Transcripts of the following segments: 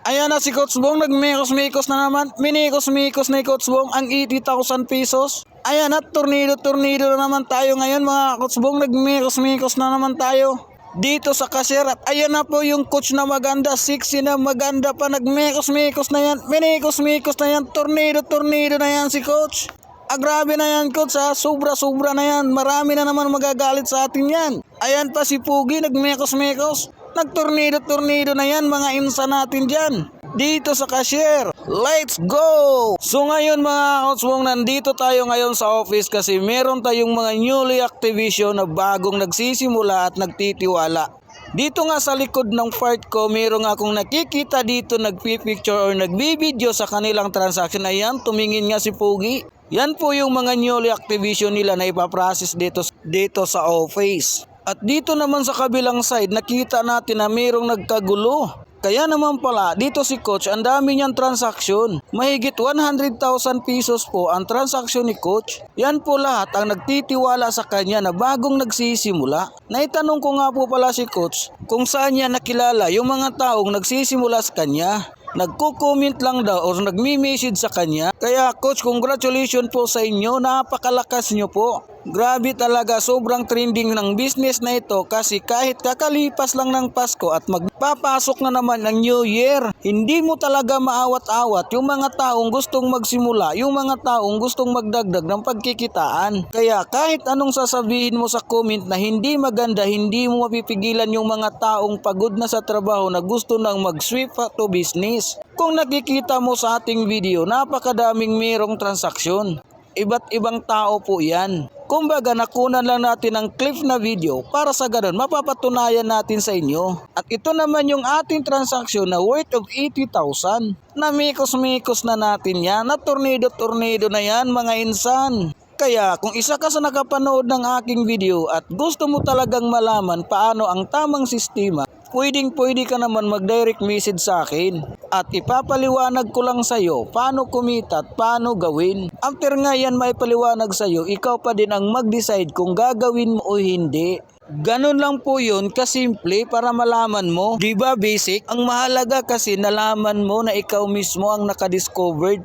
Ayan na si Coach Bong, nagmekos-mekos na naman. Minikos-mikos na Coach Bong ang 80,000 pesos. Ayan at tornado na naman tayo ngayon mga Coach Bong. Nagmekos-mekos na naman tayo dito sa cashier. At ayan na po yung coach na maganda, sexy na maganda pa. Nagmekos-mekos na yan. Minikos-mikos na yan. Tornado na yan si Coach. Grabe na yan Coach ha. Sobra na yan. Marami na naman magagalit sa atin yan. Ayan pa si Pugi, nagmekos-mekos. Nagtornado na yan mga insa natin dyan dito sa cashier. Let's go! So ngayon mga Coach Bong, nandito tayo ngayon sa office kasi meron tayong mga newly activation na bagong nagsisimula at nagtitiwala. Dito nga sa likod ng part ko, meron akong nakikita dito nagpipicture or nagbibideo sa kanilang transaction. Ayan, tumingin nga si Pugi. Yan po yung mga newly activation nila na ipaprocess dito sa office. At dito naman sa kabilang side, nakita natin na mayroong nagkagulo. Kaya naman pala, dito si Coach, ang dami niyang transaksyon. Mahigit 100,000 pesos po ang transaksyon ni Coach. Yan po lahat ang nagtitiwala sa kanya na bagong nagsisimula. Naitanong ko nga po pala si Coach kung saan niya nakilala yung mga taong nagsisimula sa kanya. Nagko-comment lang daw o nagmi-message sa kanya. Kaya Coach, congratulations po sa inyo. Napakalakas nyo po. Grabe talaga, sobrang trending ng business na ito kasi kahit kakalipas lang ng Pasko at magpapasok na naman ng New Year, hindi mo talaga maawat-awat yung mga taong gustong magsimula, yung mga taong gustong magdagdag ng pagkikitaan. Kaya kahit anong sasabihin mo sa comment na hindi maganda, hindi mo mapipigilan yung mga taong pagod na sa trabaho na gusto nang mag-swift to business. Kung nakikita mo sa ating video, napakadaming mayroong transaksyon. Iba't ibang tao po yan. Kumbaga nakunan lang natin ng clip na video para sa ganun mapapatunayan natin sa inyo. At ito naman yung ating transaksyon na worth of 80,000. Namikos-mikos na natin yan. Na tornado na yan mga insan. Kaya kung isa ka sa nakapanood ng aking video at gusto mo talagang malaman paano ang tamang sistema, pwede ka naman mag-direct message sa akin at ipapaliwanag ko lang sa iyo paano kumita at paano gawin. After nga yan may paliwanag sa iyo, ikaw pa din ang mag-decide kung gagawin mo o hindi. Ganun lang po yun, kasimple para malaman mo. Diba basic? Ang mahalaga kasi nalaman mo na ikaw mismo ang nakadiscovered.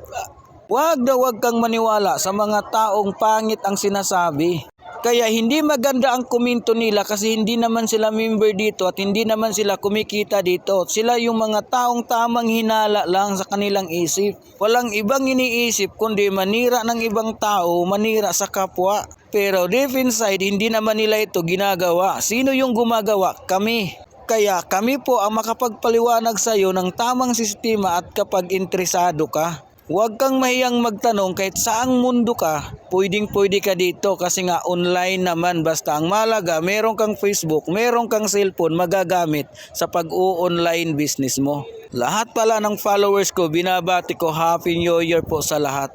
Wag kang maniwala sa mga taong pangit ang sinasabi. Kaya hindi maganda ang komento nila kasi hindi naman sila member dito at hindi naman sila kumikita dito. Sila yung mga taong tamang hinala lang sa kanilang isip. Walang ibang iniisip kundi manira ng ibang tao, manira sa kapwa. Pero deep inside, hindi naman nila ito ginagawa. Sino yung gumagawa? Kami. Kaya kami po ang makapagpaliwanag sa iyo ng tamang sistema at kapag interesado ka. Huwag kang mahiyang magtanong kahit saang mundo ka, pwede ka dito kasi nga online naman basta ang malaga, meron kang Facebook, meron kang cellphone magagamit sa pag-o-online business mo. Lahat pala ng followers ko, binabati ko Happy New Year po sa lahat.